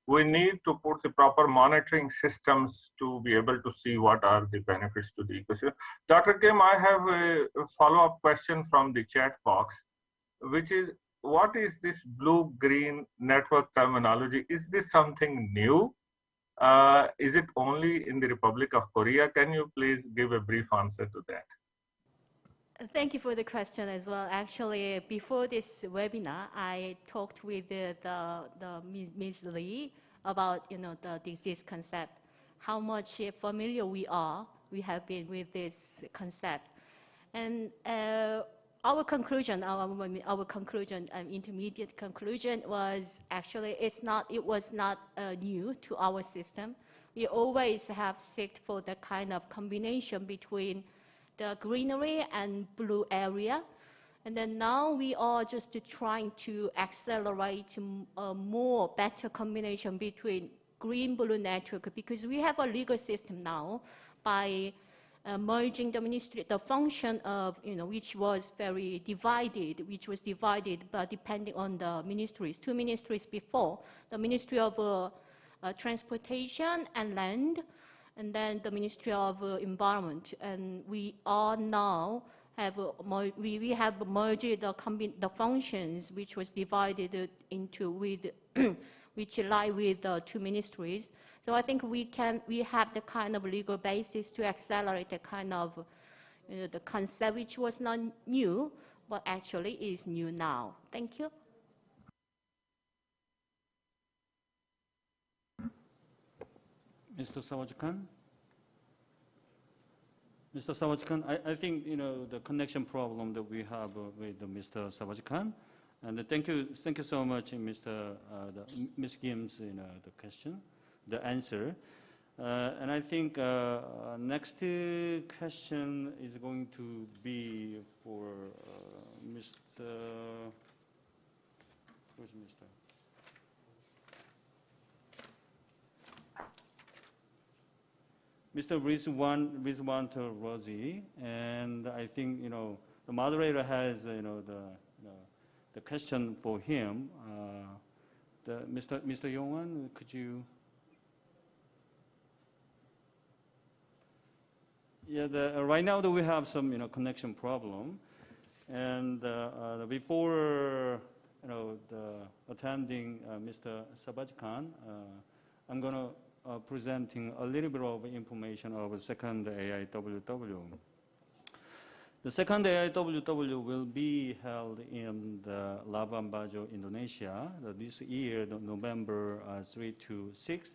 We need to put the proper monitoring systems to be able to see what are the benefits to the ecosystem. Dr. Kim, I have a follow-up question from the chat box, which is, what is this blue-green network terminology? Is this something new? Is it only in the Republic of Korea? Can you please give a brief answer to that? Thank you for the question as well. Actually, before this webinar, I talked with the Ms. Lee about this concept, how much familiar we have been with this concept, and our conclusion, intermediate conclusion was actually it was not new to our system. We always have sought for the kind of combination between the greenery and blue area. And then now we are just trying to accelerate a better combination between green-blue network, because we have a legal system now by merging the function of, which was divided, but depending on the ministries, 2 ministries before, the Ministry of Transportation and Land, and then the Ministry of Environment. And we are now we have merged the functions which was divided into which lie with the 2 ministries. So I think we have the kind of legal basis to accelerate the kind of the concept which was not new, but actually is new now. Thank you. Mr. Sawaj-Khan? Mr. Sawaj-Khan, I think the connection problem that we have with Mr. Sawaj-Khan, and thank you so much, Ms. Kim's the question, the answer, and I think next question is going to be for Mr. Where's Mr. Mr. Rizwan Rozi, and I think the moderator has the question for him. Mr. Yongwan, could you? Yeah, right now we have some connection problem, and before attending Mr. Sawaj-Khan, I'm gonna presenting a little bit of information of the second AIWW. The second AIWW will be held in the Labuan Bajo, Indonesia, this year, November 3 to 6.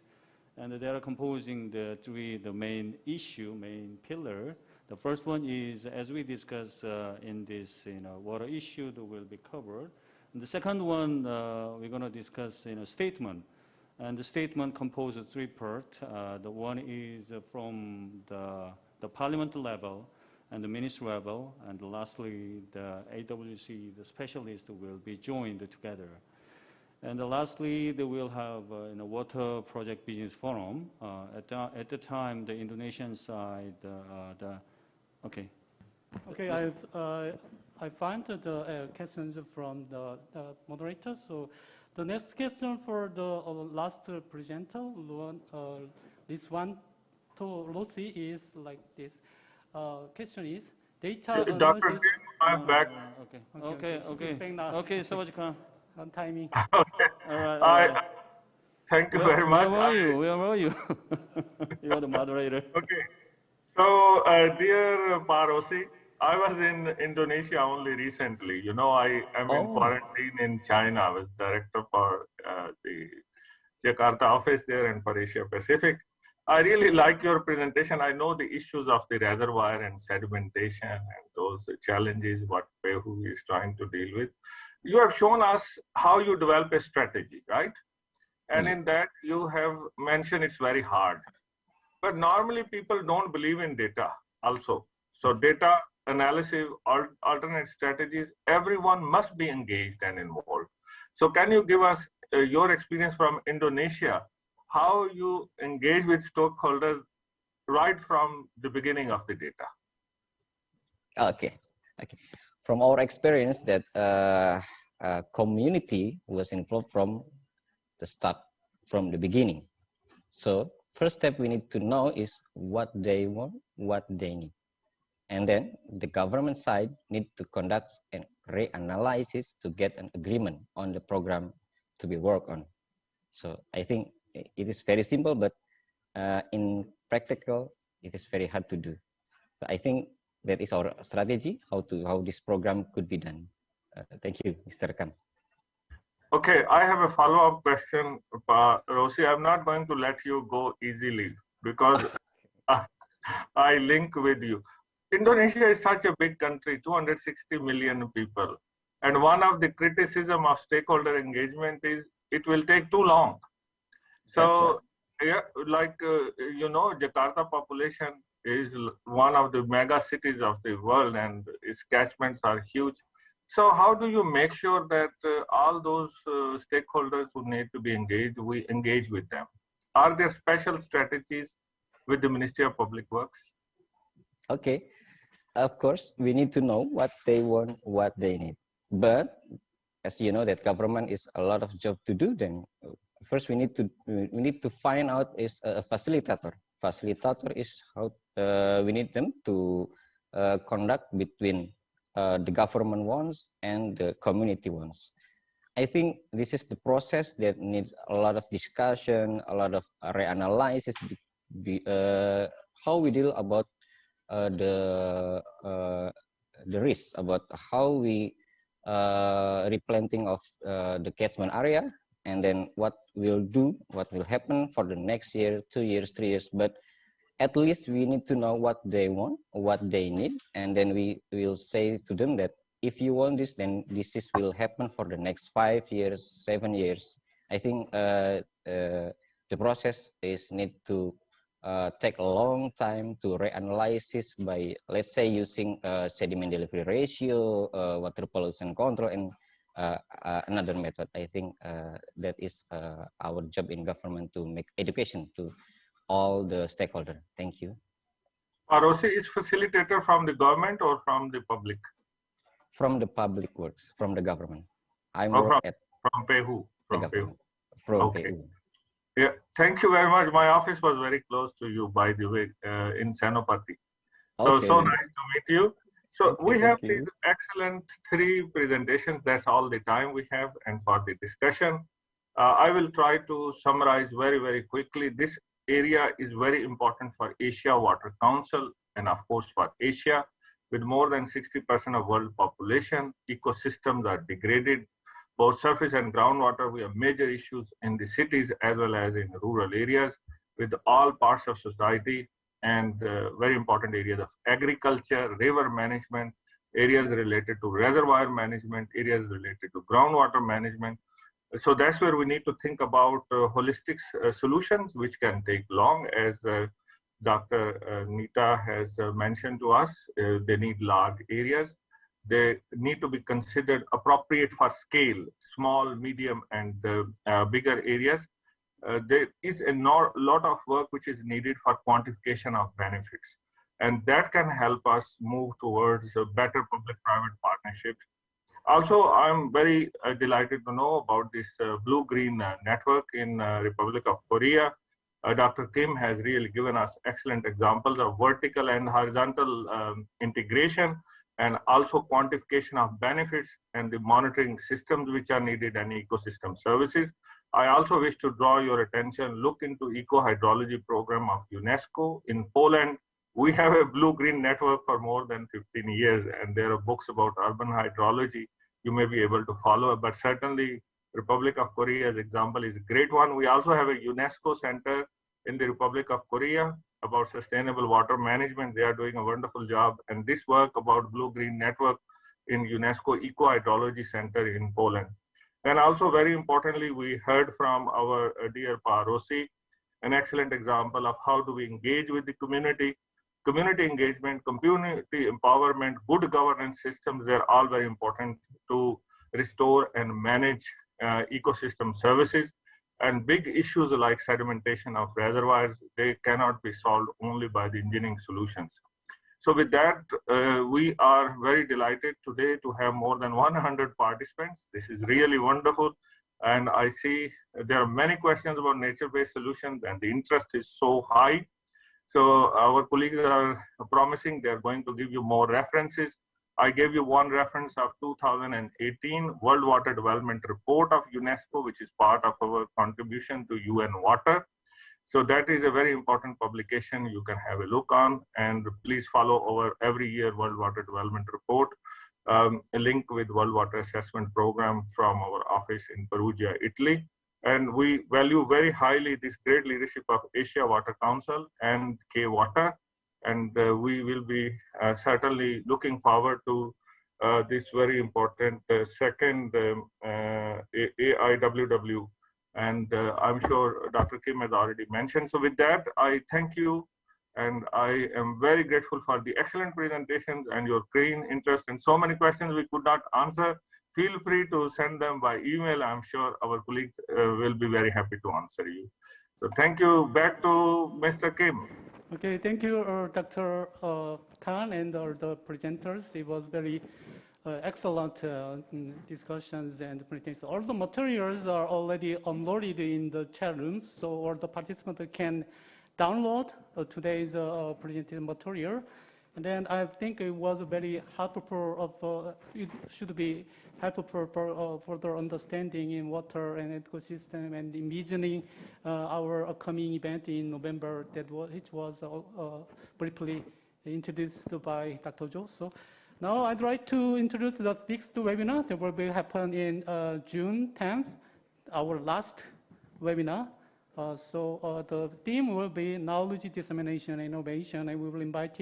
And they are composing the main pillar. The first one is, as we discussed in this water issue that will be covered. And the second one, we're going to discuss statement. And the statement composed of three parts. The one is from the parliament level and the ministry level. And lastly, the AWC, the specialists will be joined together. And lastly, they will have a water project business forum. At the time, the Indonesian side, okay. Okay, I find the questions from the moderator. So the next question for the last presenter, this one to Lucy, is like this. Question is data Dr. analysis. I'm back. Okay, Savajika. On timing. Okay. All right. Thank you very much. Where were you? You are the moderator. Okay. So, dear Parosi, I was in Indonesia only recently. You know, I am in quarantine in China. I was director for the Jakarta office there and for Asia Pacific. I really like your presentation. I know the issues of the reservoir and sedimentation and those challenges what Pehu is trying to deal with. You have shown us how you develop a strategy, right? And in that you have mentioned it's very hard. But normally people don't believe in data also. So data analysis, alternate strategies, everyone must be engaged and involved. So can you give us your experience from Indonesia, how you engage with stakeholders right from the beginning of the data? Okay. From our experience that community was involved from the start, from the beginning. So first step we need to know is what they want, what they need. And then the government side need to conduct a reanalysis to get an agreement on the program to be worked on. So I think it is very simple, but in practical, it is very hard to do. But I think that is our strategy, how this program could be done. Thank you, Mr. Khan. Okay, I have a follow-up question, Rosie. I'm not going to let you go easily because I link with you. Indonesia is such a big country, 260 million people. And one of the criticism of stakeholder engagement is it will take too long. So, yeah, like, you know, Jakarta population is one of the mega cities of the world and its catchments are huge. So how do you make sure that all those stakeholders who need to be engaged, we engage with them? Are there special strategies with the Ministry of Public Works? Okay, of course, we need to know what they want, what they need. But as you know, that government is a lot of job to do. Then first we need to find out is a facilitator. Facilitator is how we need them to conduct between the government wants and the community wants. I think this is the process that needs a lot of discussion, a lot of reanalysis, how we deal about the risks, about how we replanting of the catchment area, and then what we'll do, what will happen for the next year, 2 years, 3 years. But at least we need to know what they want, what they need, and then we will say to them that if you want this, then this will happen for the next 5 years, 7 years. I think the process need to take a long time to reanalyze this by, let's say, using sediment delivery ratio, water pollution control, and another method. I think that is our job in government to make education to all the stakeholders. Thank you. Rosie is facilitator from the government or from the public? From the public works, from the government. I'm from Pehu. From Pehu. Okay. Pehu. Yeah, thank you very much. My office was very close to you, by the way, in Senopati. So, okay. So nice to meet you. So okay, we have these excellent 3 presentations. That's all the time we have. And for the discussion, I will try to summarize very, very quickly. This area is very important for Asia Water Council and of course for Asia. With more than 60% of world population, ecosystems are degraded. Both surface and groundwater, we have major issues in the cities as well as in rural areas with all parts of society and very important areas of agriculture, river management, areas related to reservoir management, areas related to groundwater management. So that's where we need to think about holistic solutions, which can take long, as Dr. Nita has mentioned to us. They need large areas. They need to be considered appropriate for scale, small, medium, and bigger areas. There is a lot of work which is needed for quantification of benefits. And that can help us move towards better public-private partnerships. Also, I'm very delighted to know about this blue-green network in Republic of Korea. Dr. Kim has really given us excellent examples of vertical and horizontal integration, and also quantification of benefits and the monitoring systems which are needed and ecosystem services. I also wish to draw your attention, look into eco-hydrology program of UNESCO. In Poland, we have a blue-green network for more than 15 years, and there are books about urban hydrology you may be able to follow, but certainly Republic of Korea's example is a great one. We also have a UNESCO center in the Republic of Korea about sustainable water management. They are doing a wonderful job. And this work about blue-green network in UNESCO Eco-Hydrology Center in Poland. And also very importantly, we heard from our dear Pa Rossi, an excellent example of how do we engage with the community. Community engagement, community empowerment, good governance systems, they're all very important to restore and manage ecosystem services. And big issues like sedimentation of reservoirs, they cannot be solved only by the engineering solutions. So with that, we are very delighted today to have more than 100 participants. This is really wonderful. And I see there are many questions about nature-based solutions, and the interest is so high. So our colleagues are promising they're going to give you more references. I gave you one reference of 2018 World Water Development Report of UNESCO, which is part of our contribution to UN Water. So that is a very important publication you can have a look on, and please follow our every year World Water Development Report, a link with World Water Assessment Program from our office in Perugia, Italy. And we value very highly this great leadership of Asia Water Council and K-Water. And we will be certainly looking forward to this very important second AIWW. And I'm sure Dr. Kim has already mentioned. So with that, I thank you. And I am very grateful for the excellent presentations and your keen interest in so many questions we could not answer. Feel free to send them by email. I'm sure our colleagues will be very happy to answer you. So thank you. Back to Mr. Kim. Okay, thank you, Dr. Khan and the presenters. It was very excellent discussions and presentations. All the materials are already uploaded in the chat rooms, so all the participants can download today's presentation material. And then I think it was very helpful. It should be helpful for further understanding in water and ecosystem and envisioning our upcoming event in November which was briefly introduced by Dr. Zhou. So now I'd like to introduce the next webinar that will happen in June 10th, our last webinar. So the theme will be knowledge dissemination and innovation, and we will invite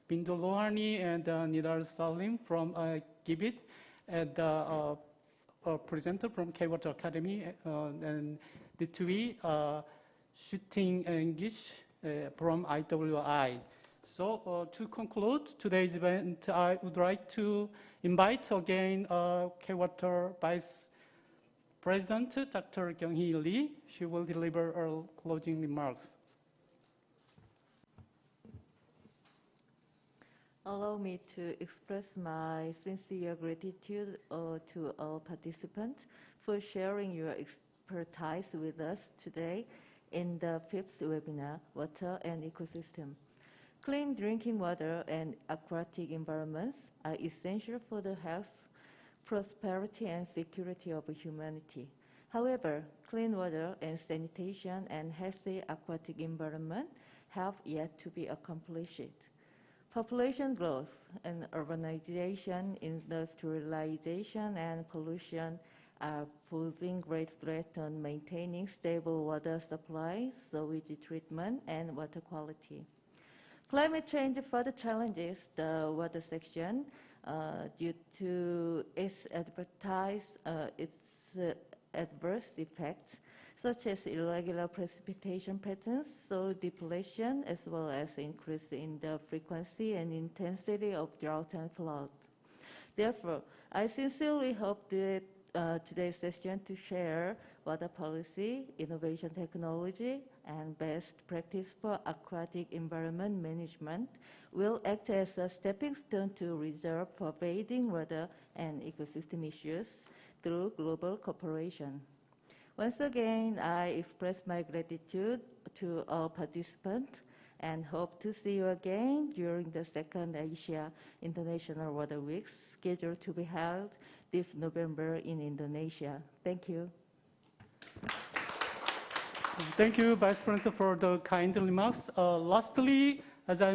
Bindu Lohani and Nidar Salim from GIBIT, and a presenter from K-Water Academy, and the two shooting English from IWI. So to conclude today's event, I would like to invite again K-Water Vice President Dr. Kyung-hee Lee. She will deliver her closing remarks. Allow me to express my sincere gratitude to all participants for sharing your expertise with us today in the fifth webinar, Water and Ecosystem. Clean drinking water and aquatic environments are essential for the health, prosperity, and security of humanity. However, clean water and sanitation and healthy aquatic environment have yet to be accomplished. Population growth and urbanization, industrialization, and pollution are posing great threat on maintaining stable water supply, sewage treatment, and water quality. Climate change further challenges the water section due to its adverse effects, such as irregular precipitation patterns, soil depletion, as well as increase in the frequency and intensity of drought and flood. Therefore, I sincerely hope that today's session to share water policy, innovation technology, and best practice for aquatic environment management will act as a stepping stone to resolve pervading water and ecosystem issues through global cooperation. Once again, I express my gratitude to all participants and hope to see you again during the second Asia International Water Week, scheduled to be held this November in Indonesia. Thank you. Thank you, Vice President, for the kind remarks. Lastly, as I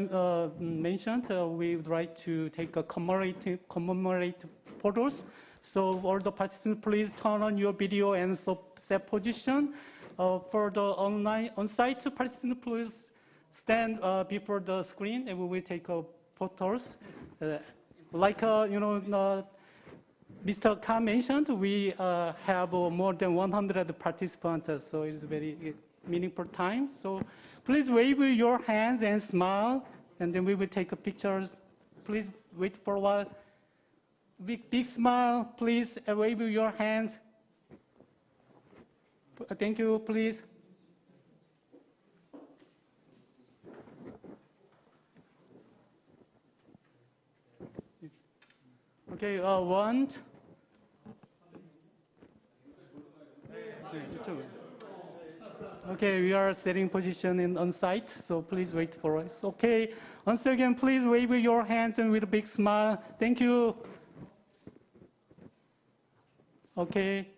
mentioned, we would like to take a commemorate photos. So all the participants, please turn on your video and set position. For the on-site participants, please stand before the screen and we will take photos. Mr. Khan mentioned, we have more than 100 participants, so it's very meaningful time. So please wave your hands and smile, and then we will take pictures. Please wait for a while. Big smile, please wave your hands. Thank you, please. Okay, one. Okay, we are setting position on site, so please wait for us. Okay, once again, please wave your hands and with a big smile. Thank you. Okay.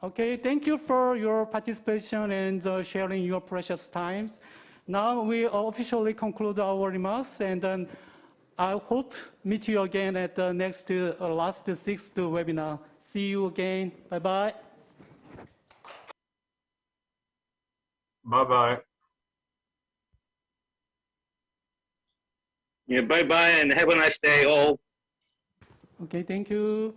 Okay, thank you for your participation and sharing your precious times. Now we officially conclude our remarks, and then I hope meet you again at the next last 6th webinar. See you again. Bye-bye. Bye-bye. Yeah, bye-bye and have a nice day all. Okay, thank you.